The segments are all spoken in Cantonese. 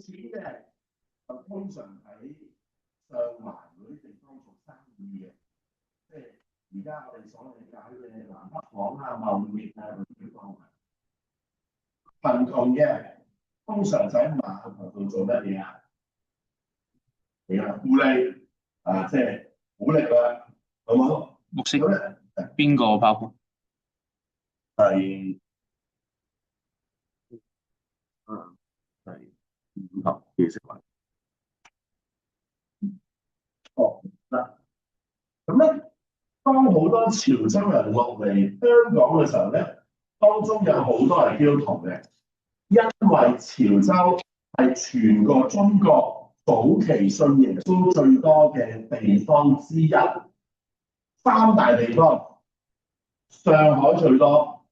錢嘅就通常喺上環嗰啲地方做生意嘅，即係而家我哋所理解嘅南北行啊、貿易啊嗰啲地方。貧窮嘅通常就喺碼頭度做乜嘢啊？係啊，苦力啊，即係苦力啦，好冇？綠色咁咧邊個包括？係五合記色環。哦，嗱，咁咧，當好多潮州人落嚟香港嘅時候咧，當中有好多係基督徒嘅，因為潮州係全個中國早期信耶穌最多嘅地方之一，三大地方，上海最多，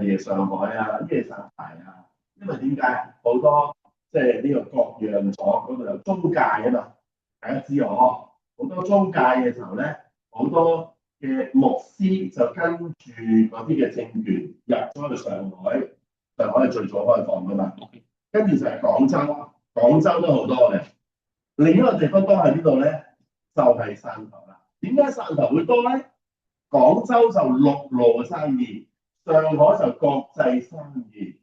夜上海啊、夜上海啊，因為點解好多即係呢個各樣所嗰度有租界啊嘛，大家知我好多租界嘅時候咧，好多嘅牧師就跟住嗰啲嘅政權入咗去上海，上海係最早開放噶嘛，跟住就係廣州，廣州都好多嘅。另一個地方都喺呢度咧，就係汕頭啦。點解汕頭會多咧？廣州就陸路嘅生意，上海就國際生意。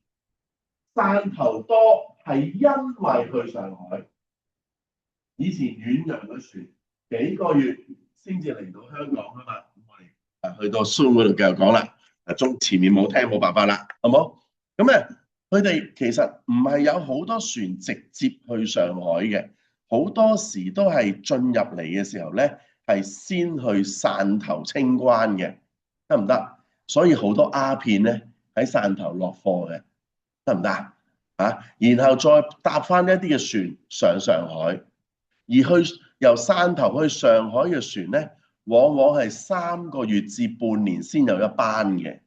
汕頭多係因為去上海，以前遠洋嘅船幾個月先至嚟到香港啊嘛。咁我哋去到 Zoom 嗰度繼續講啦。前面冇聽冇辦法啦，好冇？咁咧，佢哋其實唔係有好多船直接去上海嘅，好多時都係進入嚟嘅時候咧，係先去汕頭清關嘅，得唔得？所以好多鴉片咧喺汕頭落貨嘅，得唔得啊？然後再搭翻一啲嘅船上上海，而由汕頭去上海嘅船咧，往往係3個月至半年先有一班嘅。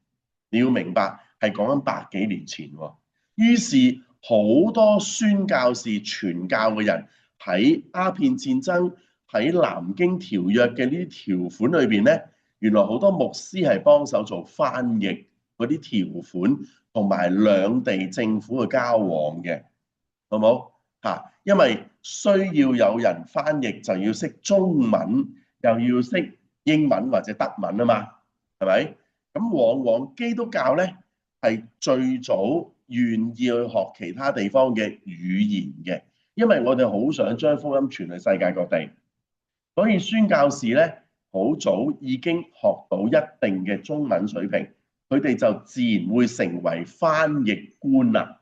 你要明白係講緊100幾年前喎。於是好多宣教士傳教嘅人喺鴉片戰爭、喺南京條約嘅呢啲條款裏邊咧，原來好多牧師係幫手做翻譯嗰啲條款，同埋兩地政府嘅交往嘅，好冇嚇？因為需要有人翻譯，就要識中文，又要識英文或者德文啊嘛，係咪？咁往往基督教咧係最早願意去學其他地方嘅語言嘅，因為我哋好想將福音傳去世界各地，所以宣教士咧好早已經學到一定嘅中文水平，佢哋就自然會成為翻譯官啦。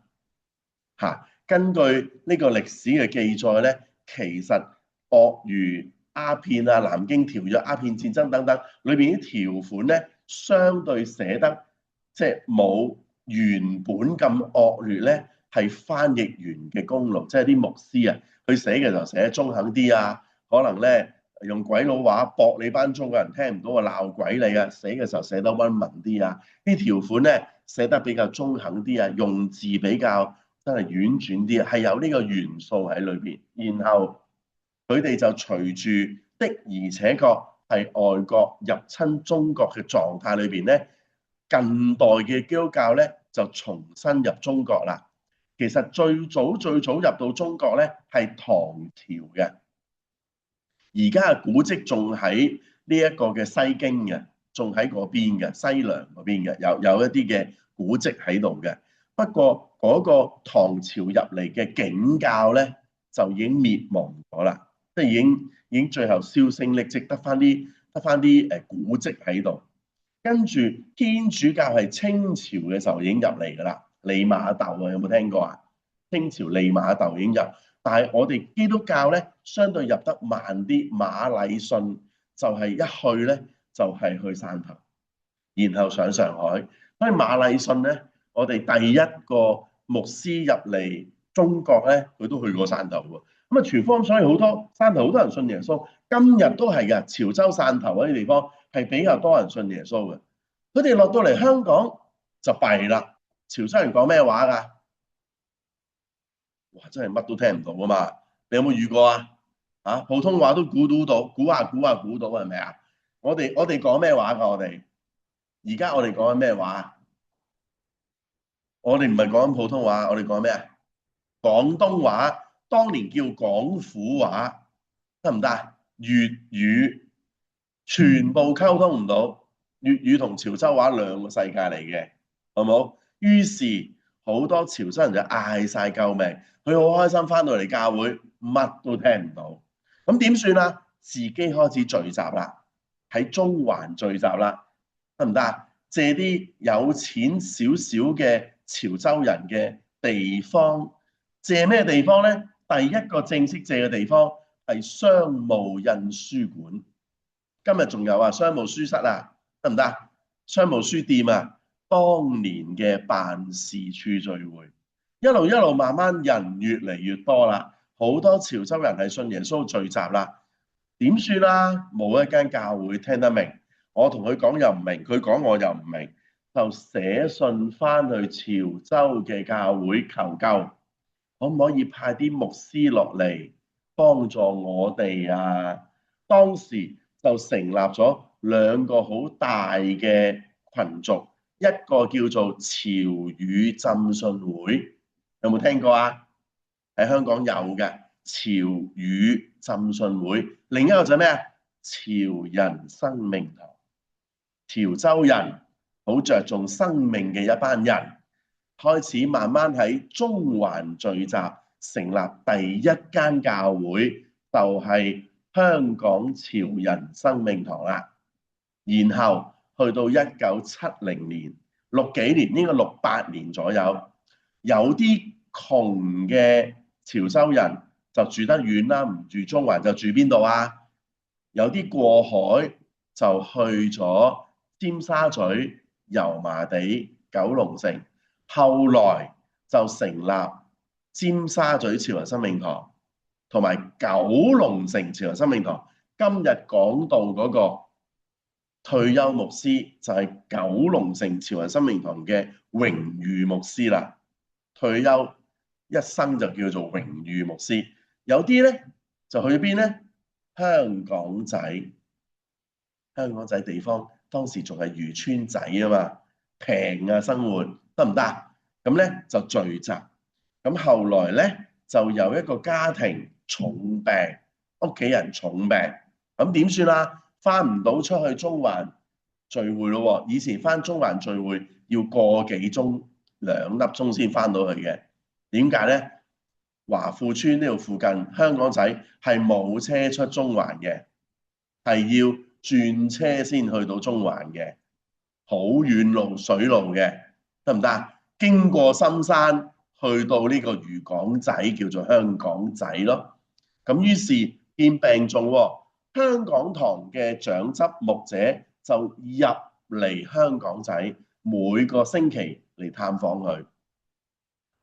嚇，根據呢個歷史嘅記載咧，其實鱷魚、鴉片啊、南京條約、鴉片戰爭等等裏邊啲條款咧，相對寫得即係冇原本咁惡劣咧，係翻譯員嘅功勞，即係啲牧師啊，佢寫嘅就寫得中肯啲啊，可能咧用鬼佬話駁你班中國人聽唔到啊，鬧鬼你啊，寫嘅時候寫得溫文啲啊，啲條款咧寫得比較中肯啲啊，用字比較真係婉轉啲，係有呢個元素喺裏邊。然後佢哋就隨住的而且確係外國入侵中國嘅狀態裏邊咧，近代嘅基督教咧就重新入中國啦。其實最早入到中國咧係唐朝嘅，而家嘅古蹟仲喺呢一個嘅西京嘅，仲喺嗰邊嘅西涼嗰邊嘅，有一啲嘅古蹟喺度嘅。不過嗰個唐朝入嚟嘅景教咧，就已經滅亡咗啦，即係已經最後銷聲匿跡，得翻啲古蹟喺度。跟住天主教係清朝嘅時候已經入嚟㗎啦，利瑪竇啊，有冇聽過啊？清朝利瑪竇已經入，但係我哋基督教咧相對入得慢啲，馬禮遜就係一去咧就係去汕頭，然後上上海。所以馬禮遜咧，我哋第一個牧師入嚟中國咧，佢都去過汕頭喎。咁啊，傳福音，所以好多汕頭好多人信耶穌，今日都係嘅。潮州、汕頭嗰啲地方係比較多人信耶穌嘅。佢哋落到嚟香港就弊啦。潮州人講咩話㗎？哇！真係乜都聽唔到㗎嘛。你有冇遇過啊？啊，普通話都估到，估下估到係咪啊？我哋講咩話㗎？我哋而家我哋講緊咩話？我哋唔係講緊普通話，我哋講咩啊？廣東話當年叫廣府話，得唔得？粵語全部溝通唔到，粵語同潮州話兩個世界嚟嘅，好冇？於是好多潮州人就嗌晒救命，佢好開心翻到嚟教會，乜都聽唔到。咁點算啊？自己開始聚集啦，喺中環聚集啦，得唔得？借啲有錢少少嘅潮州人嘅地方，借咩地方呢？第一個正式借嘅地方係商務印書館。今日仲有啊，商務書室啊，得唔得？商務書店啊，當年嘅辦事處聚會，一路慢慢人越嚟越多啦，好多潮州人係信耶穌聚集啦。點算啊？冇一間教會聽得明，我同佢講又唔明，佢講我又唔明，就寫信翻去潮州嘅教會求救，可唔可以派啲牧師落嚟幫助我哋啊？當時就成立咗兩個好大嘅群族，一個叫做潮語浸信會，有冇聽過啊？喺香港有嘅潮語浸信會，另一個就係咩啊？潮人生命堂，潮州人好着重生命嘅一班人，開始慢慢喺中環聚集，成立第一間教會，就係香港潮人生命堂啦。然後去到1970年，6幾年，應該68年左右，有啲窮嘅潮州人就住得遠啦，唔住中環就住邊度啊？有啲過海就去咗尖沙咀、油麻地、九龍城，後來就成立尖沙咀潮人生命堂同埋九龍城潮人生命堂。今日講到嗰個退休牧師就係九龍城潮人生命堂嘅榮譽牧師啦，退休一生就叫做榮譽牧師。有啲咧就去邊咧？香港仔，香港仔地方當時仲係漁村仔啊嘛，平啊生活，得唔得？咁咧就聚集。咁後來咧就有一個家庭重病，屋企人重病，咁點算啊？翻唔到出去中環聚會咯喎！以前翻中環聚會要個幾鐘、2粒鐘先翻到去嘅。點解咧？華富村呢度附近香港仔係冇車出中環嘅，係要轉車先去到中環嘅，好遠路水路嘅，得唔得？經過深山去到呢個漁港仔，叫做香港仔咯。咁於是見病重喎，香港堂嘅長執牧者就入嚟香港仔，每個星期嚟探訪佢，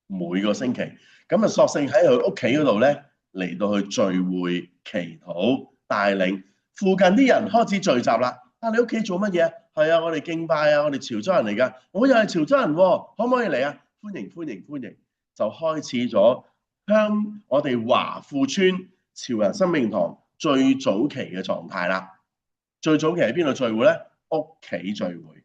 每個星期咁啊，索性喺佢屋企嗰度咧嚟到去聚會、祈禱、帶領附近啲人開始聚集啦。啊，你屋企做乜嘢啊？係啊，我哋敬拜啊，我哋潮州人嚟㗎，我又係潮州人喎，可唔可以嚟啊？歡迎歡迎歡迎，就開始咗我哋華富村潮人生命堂最早期嘅狀態啦。最早期喺邊度聚會咧？屋企聚會，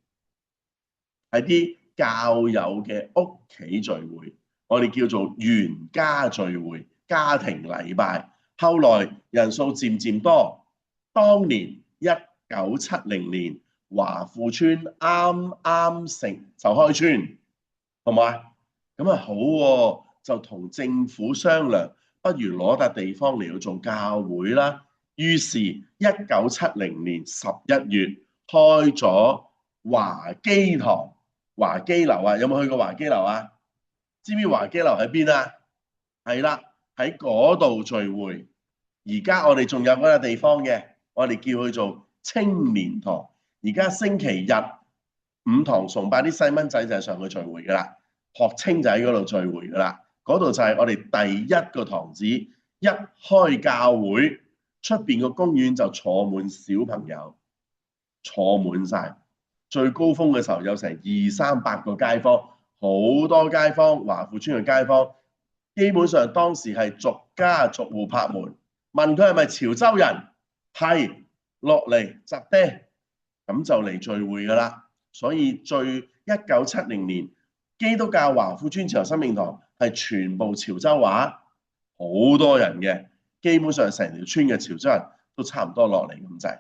係啲教友嘅屋企聚會，我哋叫做原家聚會、家庭禮拜。後來人數漸漸多，當年1970年華富村啱啱成就開村，好嘛？咁啊好喎，就同政府商量，不如攞笪地方嚟到做教會啦。於是1970年11月開咗華基堂、華基樓啊！有冇去過華基樓啊？知唔知華基樓喺邊啊？係啦，喺嗰度聚會。而家我哋仲有嗰個地方嘅，我哋叫佢做青年堂。而家星期日午堂崇拜啲細蚊仔就係上去聚會噶啦，學青就喺嗰度聚會噶啦。嗰度就係我哋第一個堂址，一開教會，出邊個公園就坐滿小朋友，坐滿晒。最高峰嘅時候有成200-300個街坊，好多街坊，華富村嘅街坊，基本上當時係逐家逐戶拍門，問佢係咪潮州人，係，落嚟集爹，咁就嚟聚會噶啦。所以1970年基督教華富村潮人生命堂係全部潮州話，好多人嘅，基本上成條村嘅潮州人都差唔多落嚟咁滯。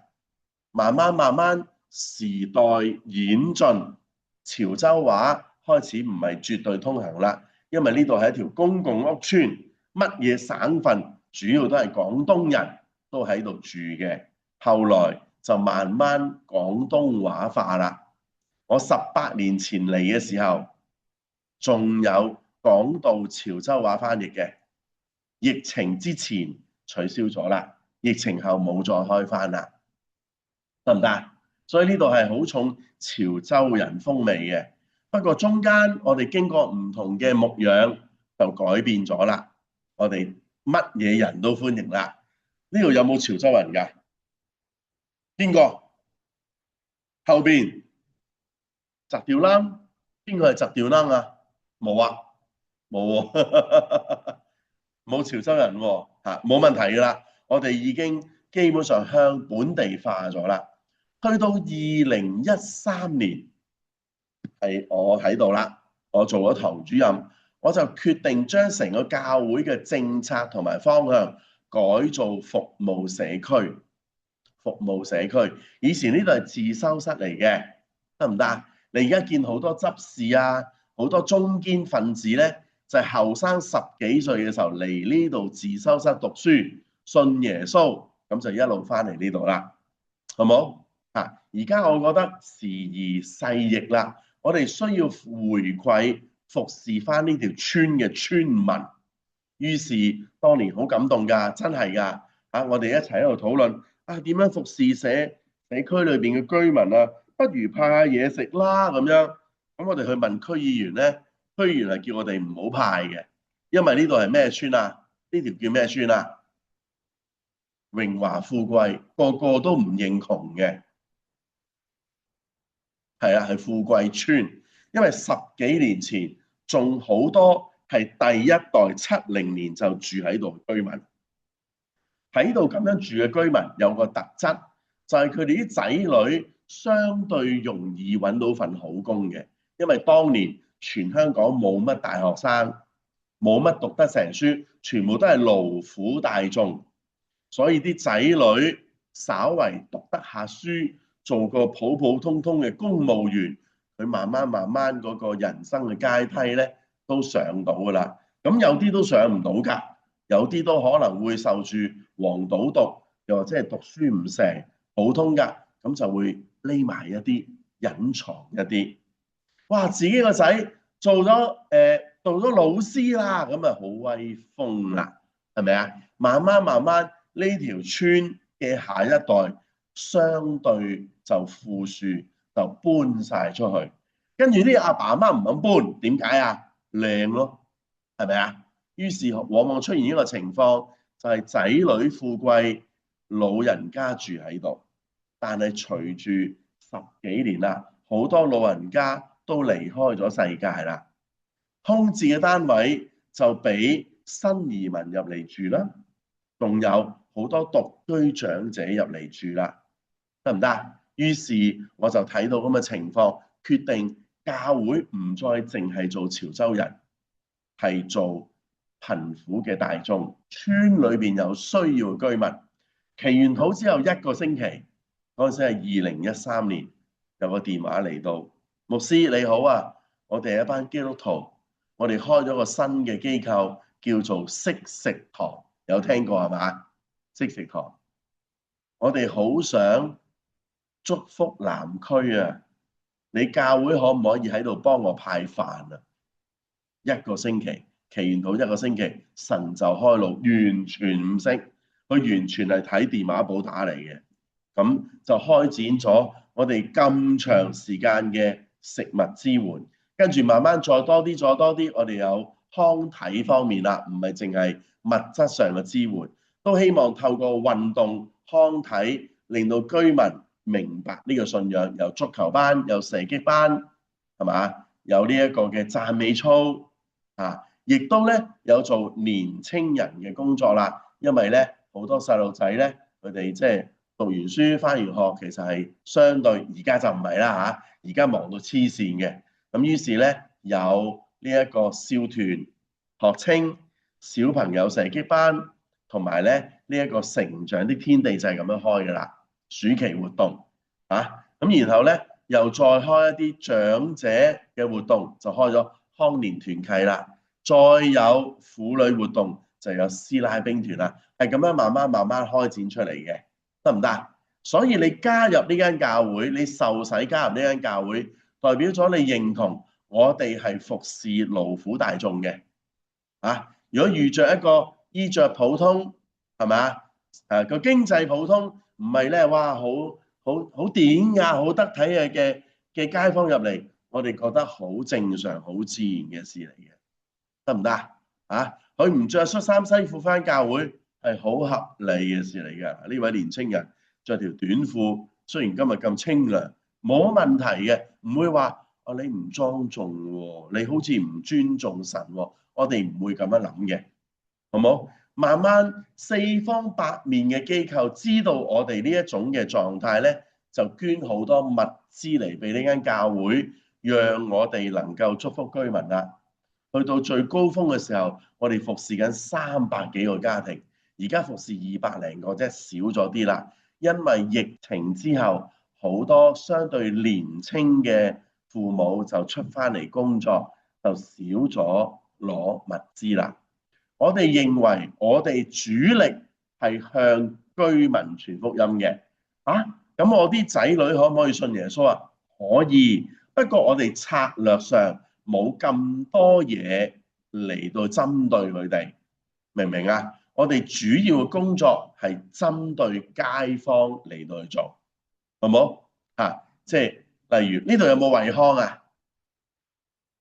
慢慢時代演進，潮州話開始唔係絕對通行啦，因為呢度係一條公共屋村，乜嘢省份主要都係廣東人都喺度住嘅。後來就慢慢廣東話化啦。我18年前嚟嘅時候，仲有講到潮州話翻譯嘅。疫情之前取消咗啦，疫情後冇再開翻啦，得唔得？所以呢度係好重潮州人風味嘅。不過中間我哋經過唔同嘅牧養，就改變咗啦。我哋乜嘢人都歡迎啦。呢度有冇潮州人㗎？邊個？後邊摘掉啦？邊個係摘掉啦啊？冇啊，冇喎，冇潮州人喎，冇問題㗎啦。我哋已經基本上向本地化咗啦。去到2013年，係我喺度啦，我做咗堂主任，我就決定將成個教會嘅政策同埋方向改做服務社區。服務社區，以前呢度係自修室嚟嘅，得唔得？你而家見好多執事啊，好多中堅分子咧，就係後生10幾歲嘅時候嚟呢度自修室讀書，信耶穌，咁就一路翻嚟呢度啦，好冇？而家我覺得時移世易啦，我哋需要回饋服侍翻呢條村嘅村民。於是當年好感動㗎，真係㗎，我哋一齊喺度討論。點樣服侍社區裏邊嘅居民啊？不如派下嘢食啦咁樣。咁我哋去問區議員咧，區議員係叫我哋唔好派嘅，因為呢度係咩村啊？呢條叫咩村啊？榮華富貴，個個都唔認窮嘅。係啊，係富貴村，因為10幾年前仲好多係第一代70年就住喺度嘅居民。喺度咁樣住嘅居民有個特質，就係佢哋啲仔女相對容易揾到份好工嘅，因為當年全香港冇乜大學生，冇乜讀得成書，全部都係勞苦大眾，所以啲仔女稍為讀得下書，做個普普通通嘅公務員，佢慢慢嗰個人生嘅階梯咧都上到㗎啦。咁有啲都上唔到㗎。有啲都可能會受住黃賭毒，又或者係讀書唔成，普通㗎，咁就會匿埋一啲，隱藏一啲。哇！自己個仔做咗老師啦，咁啊好威風啦，係咪啊？慢慢呢條村嘅下一代相對就富庶，就搬晒出去。跟住啲阿爸阿媽唔肯搬，點解啊？靚咯，係咪啊？於是往往出現一個情況，就係仔女富貴，老人家住喺度。但係隨住10幾年啦，好多老人家都離開咗世界啦，空置嘅單位就俾新移民入嚟住啦，仲有好多獨居長者入嚟住啦，得唔得？於是我就睇到咁嘅情況，決定教會唔再淨係做潮州人，係做貧苦嘅大眾，村裏邊有需要嘅居民。祈完禱之後1個星期，嗰陣時係2013年，有個電話嚟到，牧師你好啊，我哋係一班基督徒，我哋開咗個新嘅機構，叫做惜食堂，有聽過係嘛？惜食堂，我哋好想祝福南區啊，你教會可唔可以喺度幫我派飯啊？1個星期。祈完禱1個星期，神就開路，完全唔識，佢完全係睇電話簿打嚟嘅，咁就開展咗我哋咁長時間嘅食物支援，跟住慢慢再多啲，我哋有康體方面啦，唔係淨係物質上嘅支援，都希望透過運動康體，令到居民明白呢個信仰，有足球班，有射擊班，係嘛？有呢一個嘅讚美操亦都咧有做年青人嘅工作啦，因為咧好多細路仔咧，佢哋即係讀完書返完學，其實係相對而家就唔係啦而家忙到黐線嘅。咁於是咧有呢一個少團學青、小朋友射擊班，同埋咧呢一個成長的天地就係咁樣開㗎啦。暑期活動啊，咁然後咧又再開一啲長者嘅活動，就開咗康年團契啦。再有婦女活動就有師奶兵團啦，係咁樣慢慢開展出嚟嘅，得唔得？所以你加入呢間教會，你受洗加入呢間教會，代表咗你認同我哋係服侍勞苦大眾嘅。啊，如果遇着一個衣着普通，係咪啊？個經濟普通，唔係咧，哇，好典雅、好得體嘅街坊入嚟，我哋覺得好正常、好自然嘅事嚟嘅，得唔得啊？佢唔着恤衫西褲返教會係好合理嘅事嚟嘅。呢位年青人着條短褲，雖然今日咁清涼，冇問題嘅，唔會話你唔莊重喎，你好似唔尊重神喎，我哋唔會咁樣諗嘅，好冇？慢慢四方八面嘅機構知道我哋呢一種嘅狀態咧，就捐好多物資嚟俾呢間教會，讓我哋能夠祝福居民啦。去到最高峰嘅時候，我哋服侍緊300幾個家庭，而家服侍200零個，即係少咗啲啦。因為疫情之後，好多相對年輕嘅父母就出返嚟工作，就少咗攞物資啦。我哋認為我哋主力係向居民傳福音嘅。咁我啲仔女可唔可以信耶穌啊？可以，不過我哋策略上冇咁多嘢嚟到針對佢哋，明唔明啊？我哋主要嘅工作係針對街坊嚟到去做，好冇？即係例如呢度有冇惠康啊？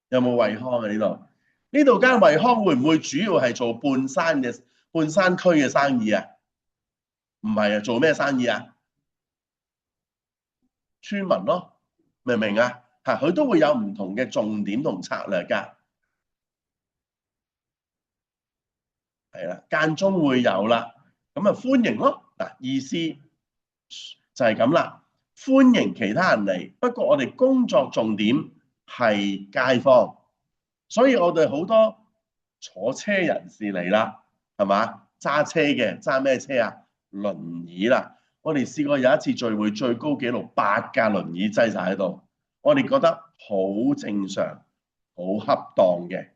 有冇惠康啊？呢度？呢度間惠康會唔會主要係做半山區嘅生意啊？唔係啊，做咩生意啊？村民咯，明唔明啊？佢都會有唔同嘅重點同策略㗎，係啦，間中會有啦，咁啊歡迎咯。意思就係咁啦，歡迎其他人嚟，不過我哋工作重點係街坊，所以我哋好多坐車人士嚟啦，係嘛？揸車嘅揸咩車啊？輪椅啦。我哋試過有一次聚會，最高紀錄8架輪椅擠晒喺度，我哋覺得好正常、好恰當嘅，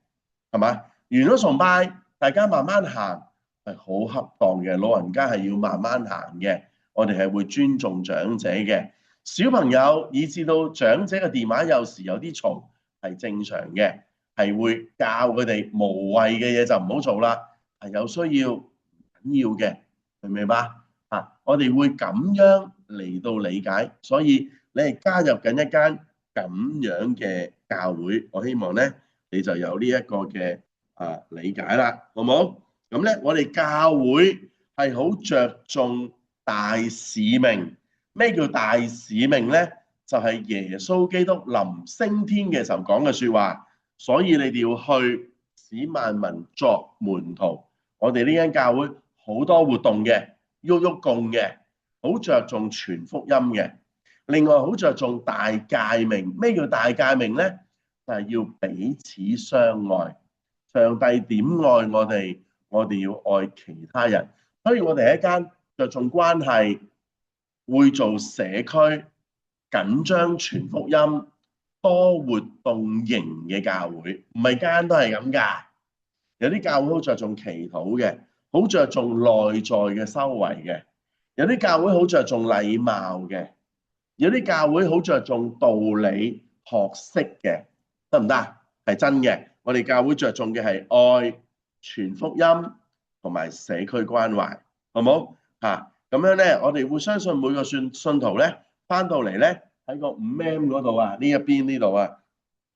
係嘛？完咗崇拜，大家慢慢行係好恰當嘅。老人家係要慢慢行嘅，我哋係會尊重長者嘅。小朋友以至到長者嘅電話有時有啲嘈係正常嘅，係會教佢哋無謂嘅嘢就唔好做啦。係有需要緊要嘅，明唔明白？我哋會咁樣嚟到理解，所以你係加入緊一間咁樣嘅教會，我希望咧你就有呢一個嘅理解啦，好冇？咁咧，我哋教會係好着重大使命。咩叫大使命咧？就係耶穌基督臨升天嘅時候講嘅説話，所以你哋要去使萬民作門徒。我哋呢間教會好多活動嘅。喐喐共嘅，好着重傳福音嘅。另外好着重大誡命。咩叫大誡命咧？就係要彼此相愛。上帝點愛我哋，我哋要愛其他人。所以我哋係一間着重關係、會做社區、緊張傳福音、多活動型嘅教會。唔係間都係咁㗎。有啲教會好着重祈禱嘅。好着重內在嘅修為嘅，有啲教會好着重禮貌嘅，有啲教會好着重道理學識嘅，得唔得？係真嘅，我哋教會着重嘅係愛、傳福音同埋社區關懷，好冇？咁樣咧，我哋會相信每個信徒咧翻到嚟咧喺個5M 嗰度啊，呢一邊呢度啊，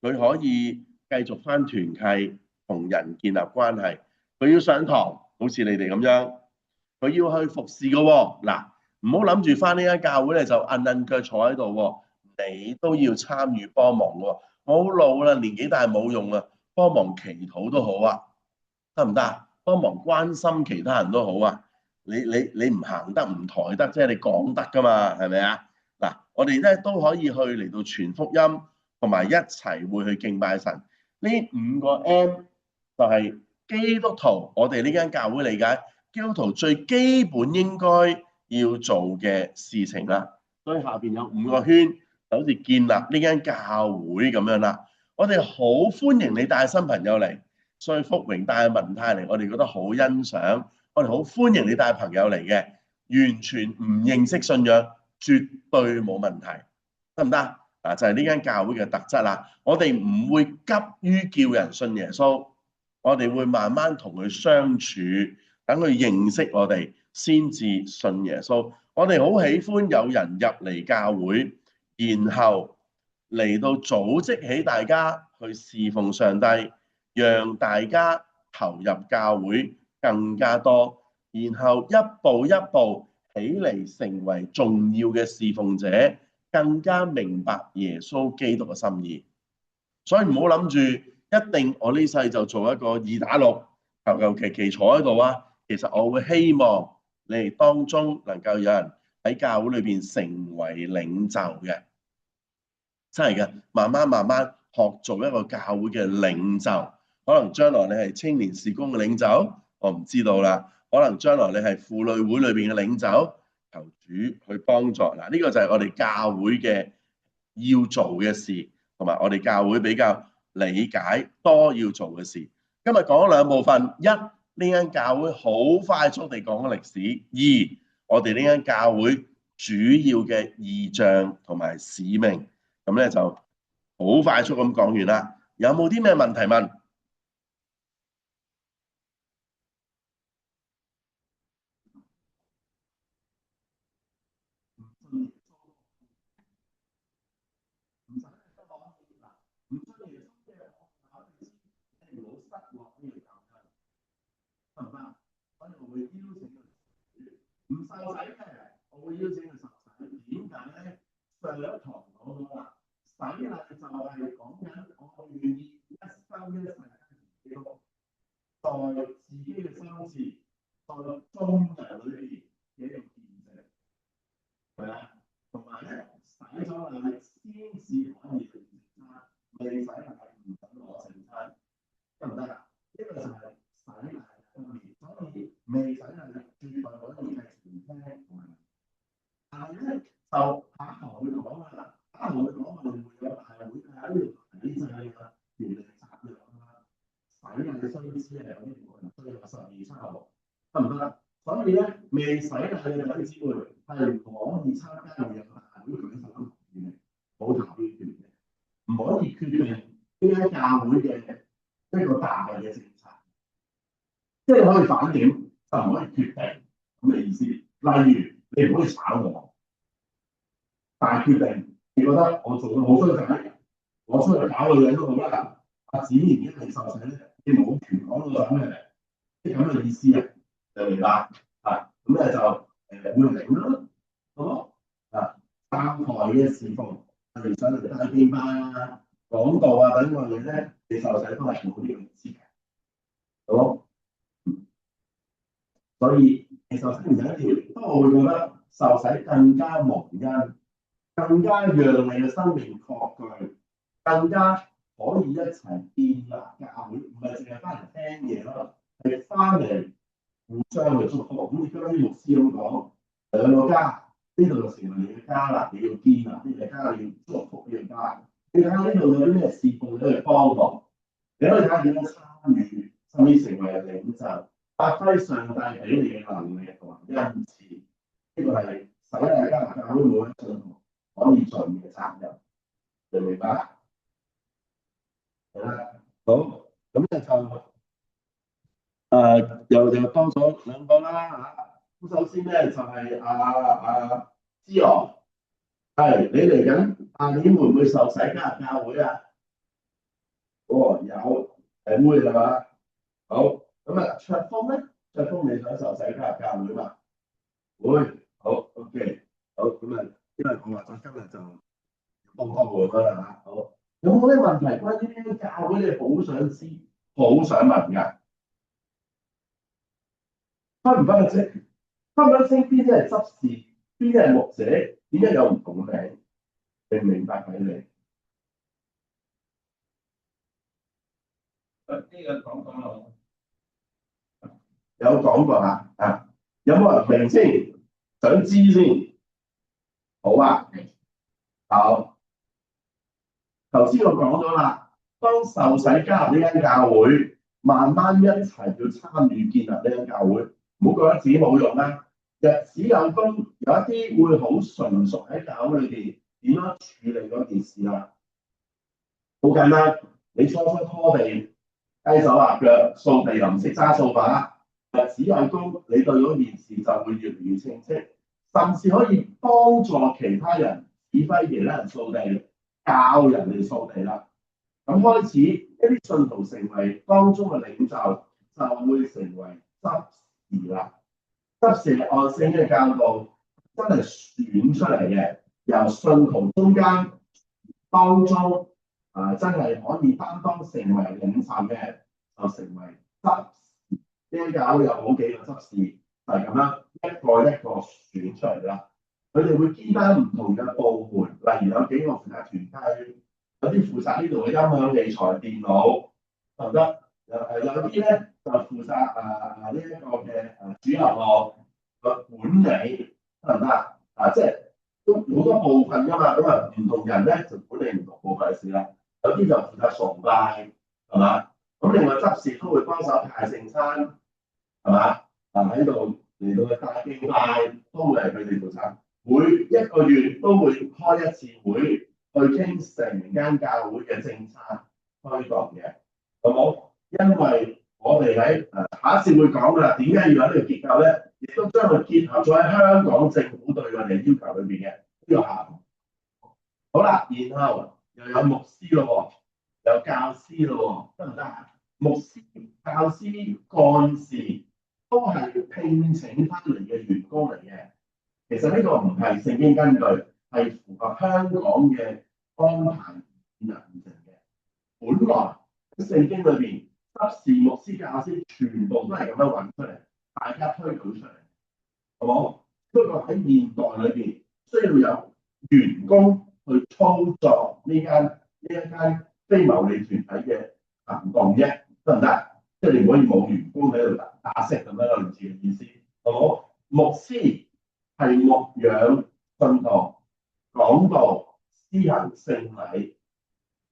佢可以繼續翻團契同人建立關係，佢要上堂。好似你哋咁樣，佢要去服侍嘅喎。嗱，唔好諗住返呢間教會咧就韌腳坐喺度喎，你都要參與幫忙喎。我好老啦，年紀大冇用啊，幫忙祈禱都好啊，得唔得？幫忙關心其他人都好啊。你唔行得唔抬得，即係你講得㗎嘛，係咪啊？嗱，我哋咧都可以去嚟到傳福音，同埋一齊會去敬拜神。呢5個M就係基督徒，我哋呢間教會理解基督徒最基本應該要做嘅事情啦。所以下邊有5個圈，就好似建立呢間教會咁樣啦。我哋好歡迎你帶新朋友嚟，所以福榮帶文泰嚟，我哋覺得好欣賞。我哋好歡迎你帶朋友嚟嘅，完全唔認識信仰，絕對冇問題，得唔得？嗱，就係呢間教會嘅特質啦。我哋唔會急於叫人信耶穌，我哋會慢慢同佢相處，等佢認識我哋先至信耶穌。我哋好喜歡有人入嚟教會，然後嚟到組織起大家去侍奉上帝，讓大家投入教會更加多，然後一步一步起嚟成為重要嘅侍奉者，更加明白耶穌基督嘅心意。所以唔好諗住一定我呢世就做一個2打6，求其坐喺度啊。其實我會希望你哋當中能夠有人喺教會裏邊成為領袖嘅，真係嘅。慢慢學做一個教會嘅領袖，可能將來你係青年事工嘅領袖，我唔知道啦。可能將來你係婦女會裏邊嘅領袖，求主去幫助。嗱，呢個就係我哋教會嘅要做嘅事，同埋我哋教會比較理解多要做嘅事。今日講咗2部分，一，呢間教會好快速地講歷史；二，我哋呢間教會主要嘅異象同埋使命。咁咧就好快速咁講完啦。有冇啲咩問題問？唔受洗嘅，我會邀請佢受洗。點解咧？上一堂講咗啦，洗禮就係講緊我願意一生一世基督，在自己嘅心志，在眾人裏邊嘅一個見證，係咪？同埋咧，洗咗禮先至可以領聖餐，未洗禮唔准攞聖餐，得唔得啊？呢個就係洗禮嘅分別。所以未洗禮絕對可以係全聽。但係咧，就下堂會講啦，下堂會講我哋會有大會啊，呢條體制啊，權力責任啊，洗禮須知係有啲冇人需要12抄，得唔得？所以咧，未洗禮嘅弟兄姊妹係唔可以參加會有大會舉手投票嘅，冇投票權嘅，唔可以決定呢間教會嘅一個大嘅政策，即係可以反映，就唔可以決定咁嘅意思。例如你唔可以炒我。大決定，你覺得我做到好衰仔，我出去搞女人都好啦。阿子然一定受洗咧，你冇權講到咁嘅，即係咁嘅意思啊，明白啊？咁咧就會明啦，好啊。站台嘅侍奉，例如上嚟帶敬拜啊、講道啊等我哋咧，你受洗都係冇呢個資格，好。所以你受洗唔緊要，不過我會覺得受洗更加蒙恩。更加讓你嘅生命確據，更加可以一齊建立教會，唔係淨係翻嚟聽嘢咯，係翻嚟互相去祝福。咁你剛啲牧師咁講，兩個家呢度就成為你嘅家啦，你要建立呢個家，你要祝福呢個家。你睇下呢度有啲咩事奉都去幫忙，你可以睇下點樣參與，甚至成為領袖，發揮上帝俾你嘅能力同埋恩賜。呢個係使大家教會冇一信徒可以盡嘅責任，明唔明白？係啦，好，咁咧就又多咗2個啦嚇。咁首先咧就係之羅，係你嚟緊下年會唔會受洗加入教會啊？哦，有係會係嘛？好，咁卓峰咧，卓峰你想受洗加入教會嘛？會，好 OK，好咁因為我話咗今日就幫我啦嚇，好。有冇啲問題關於呢啲教會你好想知、好想問㗎？分唔分得清？分唔分得清邊啲係執事，邊啲係牧者？點解有唔同嘅名？明唔明白睇你？呢個講講有講過啦，有冇人明先？想知先？好啊，好。頭先我講咗啦，當受洗加入呢間教會，慢慢一齊要參與建立呢間教會，唔好覺得自己冇用啦。日子有功，有一啲會好純熟喺教會裏邊點樣處理嗰件事啦。好簡單，你初初拖地、雞手鴨腳、掃地又唔識揸掃把，日子有功，你對嗰件事就會越嚟越清晰，甚至可以幫助其他人指揮其他人掃地，教人哋掃地啦。咁開始一啲信徒成為當中嘅領袖，就會成為執事啦。執事係按聖經嘅教導，真係選出嚟嘅，由信徒中間當中真係可以擔當成為領袖嘅，就成為執事。呢間教會有好幾個執事，就係咁樣一個一個選出嚟啦。佢哋會兼擔唔同嘅部門，例如有幾個負責團契。有啲負責呢度嘅音響器材、電腦，得唔得？有啲咧就負責呢一個嘅主任項嘅管理，得唔得？即係都好多部分㗎嘛，咁唔同人咧就管理唔同部分嘅事啦。有啲就負責崇拜，係嘛？咁另外執事都會幫手派聖餐，係嘛？喺度嚟到帶敬拜，都會係佢哋負責。每一個月都會開一次會。去傾成間教會嘅政策推動嘅，好冇？因為我哋喺下一次會講啦，點解要有呢個結構咧？亦都將佢結合咗喺香港政府對我哋要求裏邊嘅呢個項目。好啦，然後又有牧師咯，有教師咯，得唔得？牧師、教師、幹事都係聘請翻嚟嘅員工嚟嘅。其實呢個唔係聖經根據，係符合香港嘅安排而成嘅。本來喺聖經裏邊，執事、牧師、教師全部都係咁樣揾出嚟，大家推舉出嚟，好冇？不過喺現代裏邊，需要有員工去操作呢一間非牟利團體嘅行動啫，得唔得？即係你唔可以冇員工喺度打息咁樣類似嘅意思，好冇？牧師係牧養信徒、講道、施行聖禮、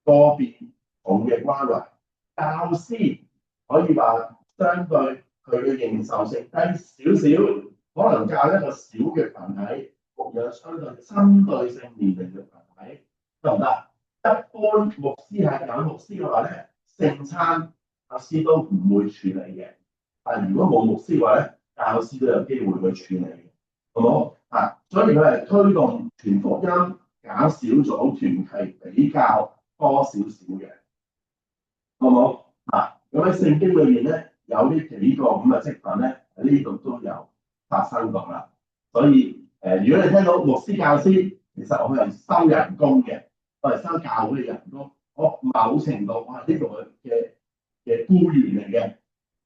個別重嘅關懷。教師可以話相對佢嘅認受性低少少，可能教一個小嘅群體，牧養相對針對性年齡嘅群體，得唔得？一般牧師係有牧師嘅話咧，聖餐教師都唔會處理嘅。但係如果冇牧師嘅話咧，教師都有機會去處理嘅，好冇？所以佢係推動傳福音、搞小組團契比較多少少嘅，好冇？咁喺聖經裏面咧，有呢幾個咁嘅職份咧，喺呢度都有發生過啦。所以如果你聽到牧師、教師，其實我係收人工嘅，我係收教會嘅人工，我某程度我係呢度嘅僱員嚟嘅，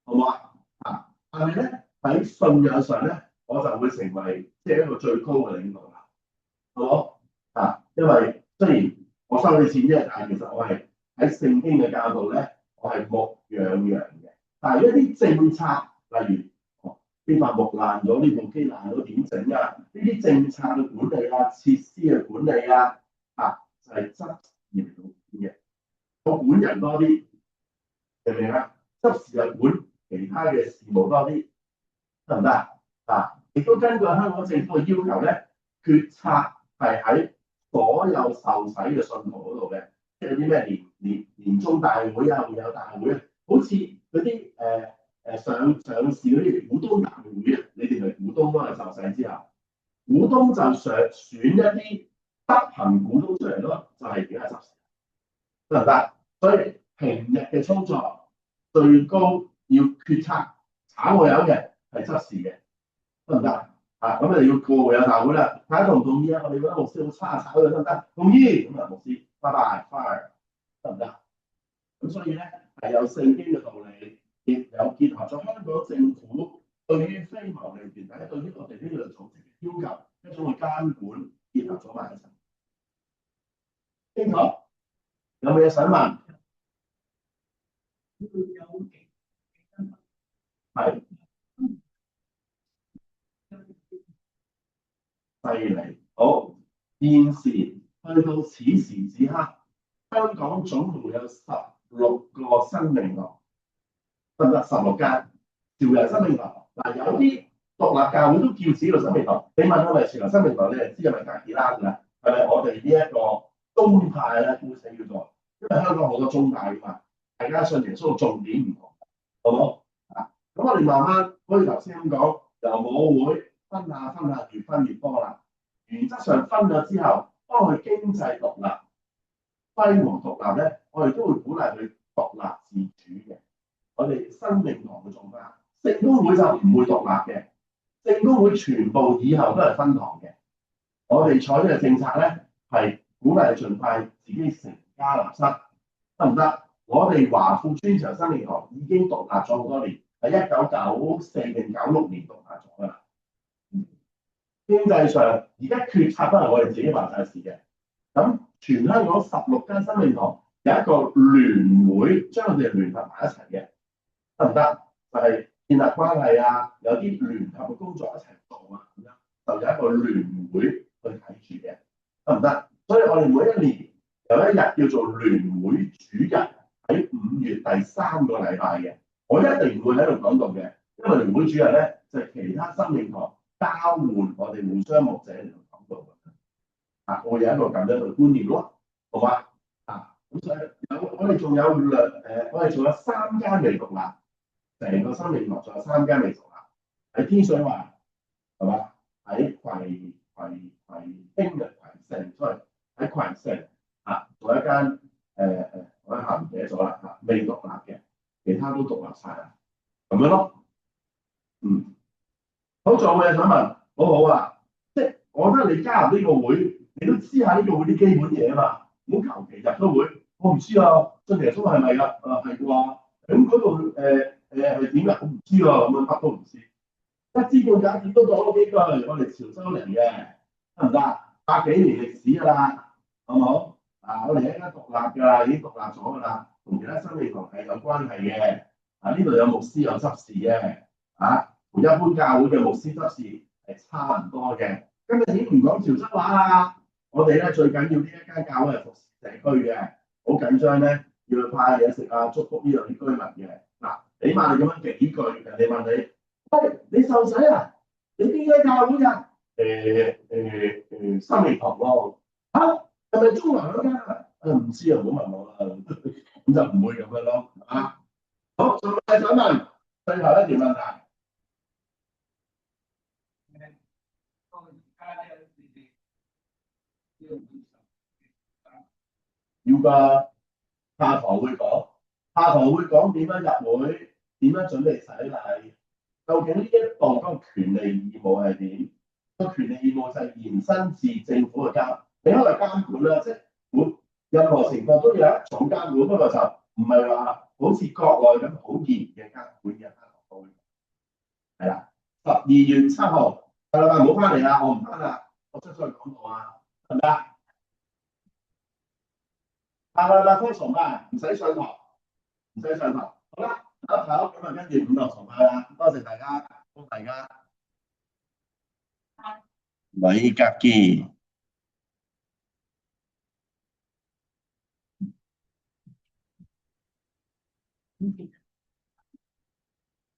好唔好啊？但係咧喺信仰上咧，我就會成為即係一個最高嘅領導啦，好冇？因為雖然我收你錢啫，但係其實我係喺聖經嘅教導咧，我係牧養羊嘅。但係一啲政策，例如邊塊木爛咗，呢部機爛咗點整啊？呢啲政策嘅管理啊，設施嘅管理啊，就係執事嚟到管嘅。我管人多啲，明唔明啊？執事就管其他嘅事務多啲，得唔得？亦都根據香港政府嘅要求咧，決策係喺所有受洗嘅信徒嗰度嘅，即係啲咩年終大會啊、會友大會啊，好似嗰啲上市嗰啲股東大會啊，你哋係股東咯，係受洗之後，股東就選一啲執行股東出嚟咯，就係而家執事，得唔得？所以平日嘅操作最高要決策炒我有嘅係執事嘅，得唔得？咁你要過會友大會啦，大家同唔同意啊？我哋覺得牧師好差，炒佢得唔得？同意，咁牧師拜拜 fire， 得唔得？咁所以咧係有聖經嘅道理，亦有結合咗香港政府對於非牟利團體對於我哋呢類組織嘅要求，一種嘅監管結合咗埋一齊。清楚？有冇嘢想問？係。利。好，現時去到此時此刻，香港總共有16個生命堂，得唔得？16間潮人生命堂。嗱，有啲獨立教會都叫自己做生命堂。你問我係潮人生命堂，你就知係咪隔幾啦㗎啦？係咪我哋呢一個宗派咧？姑且叫做，因為香港好多宗派㗎嘛，大家信耶穌嘅重點唔同，好唔好？啊，咁我哋慢慢好似頭先咁講，由母會分下，越分越多啦。原則上分咗之後，當佢經濟獨立、規模獨立咧，我哋都會鼓勵佢獨立自主嘅。我哋生命堂嘅做法，聖公會就唔會獨立嘅，聖公會全部以後都係分堂嘅。我哋採取嘅政策咧係鼓勵盡快自己成家立室，得唔得？我哋華富村場生命堂已經獨立咗好多年，喺1994定96年獨立咗㗎啦。經濟上而家決策都係我哋自己話晒事嘅。咁全香港16間生命堂有一個聯會，將佢哋聯合埋一齊嘅，得唔得？就係建立關係啊，有啲聯合嘅工作一齊做啊，咁樣就有一個聯會去睇住嘅，得唔得？所以我哋每一年有一日叫做聯會主日，喺5月第3個禮拜嘅，我一定唔會喺度講道嘅，因為聯會主日咧就係其他生命堂交換我哋互相牧者嚟到講道嘅，啊，我有一個咁樣嘅觀念咯，好嘛？啊，咁所以我哋仲有我哋仲有3間未獨立，成個生命堂仲有3間未獨立，喺天水圍，係嘛？喺葵興嘅葵盛，所以喺葵盛啊，仲有一間我一下唔記得咗啦嚇，未獨立嘅，其他都獨立晒啦，咁樣咯，好，仲有冇嘢想問？好好啊，即係我覺得你加入呢個會，你都知下呢個會啲基本嘢啊嘛，唔好求其入咗會。我唔知啊，信耶穌係咪㗎？啊係啩？咁嗰度係點㗎？我唔知啊，咁樣乜都唔知。一知半解點都講咗幾句，我哋潮州嚟嘅，得唔得？100幾年歷史㗎啦，好唔好？啊，我哋而家獨立㗎啦，已經獨立咗㗎啦，同其他生命堂係有關係嘅。啊，呢度有牧師有執事嘅，啊。同一般教會嘅牧師執事係差唔多嘅。今日已經唔講潮州話啦，我哋咧最緊要呢一間教會係服侍社區嘅，好緊張咧，要去派嘢食啊，祝福呢度啲居民嘅。嗱，起碼你咁樣幾句，人哋問你，喂，你受洗啊？你邊間教會㗎？生命堂咯。嚇，係咪中環嗰間啊？唔知啊，唔好問我啦。咁就唔會咁樣咯，係嘛？好，仲有咩想問？最後一條問題。要㗎，下堂會講，點樣入會，點樣準備洗禮，究竟呢一度嗰個權利義務係點？個權利義務就係延伸至政府嘅監，你可以監管啦，即係任何情況都有一種監管，不過就唔係話好似國內咁好嚴嘅監管嘅。係啦，12月7號，係啦，唔好翻嚟啦，我唔翻啦，我出咗去講道啊，得唔得？下個禮拜開崇拜，唔使上堂，好啦，好，咁啊跟住5堂崇拜啦，多謝大家，祝大家韋格基。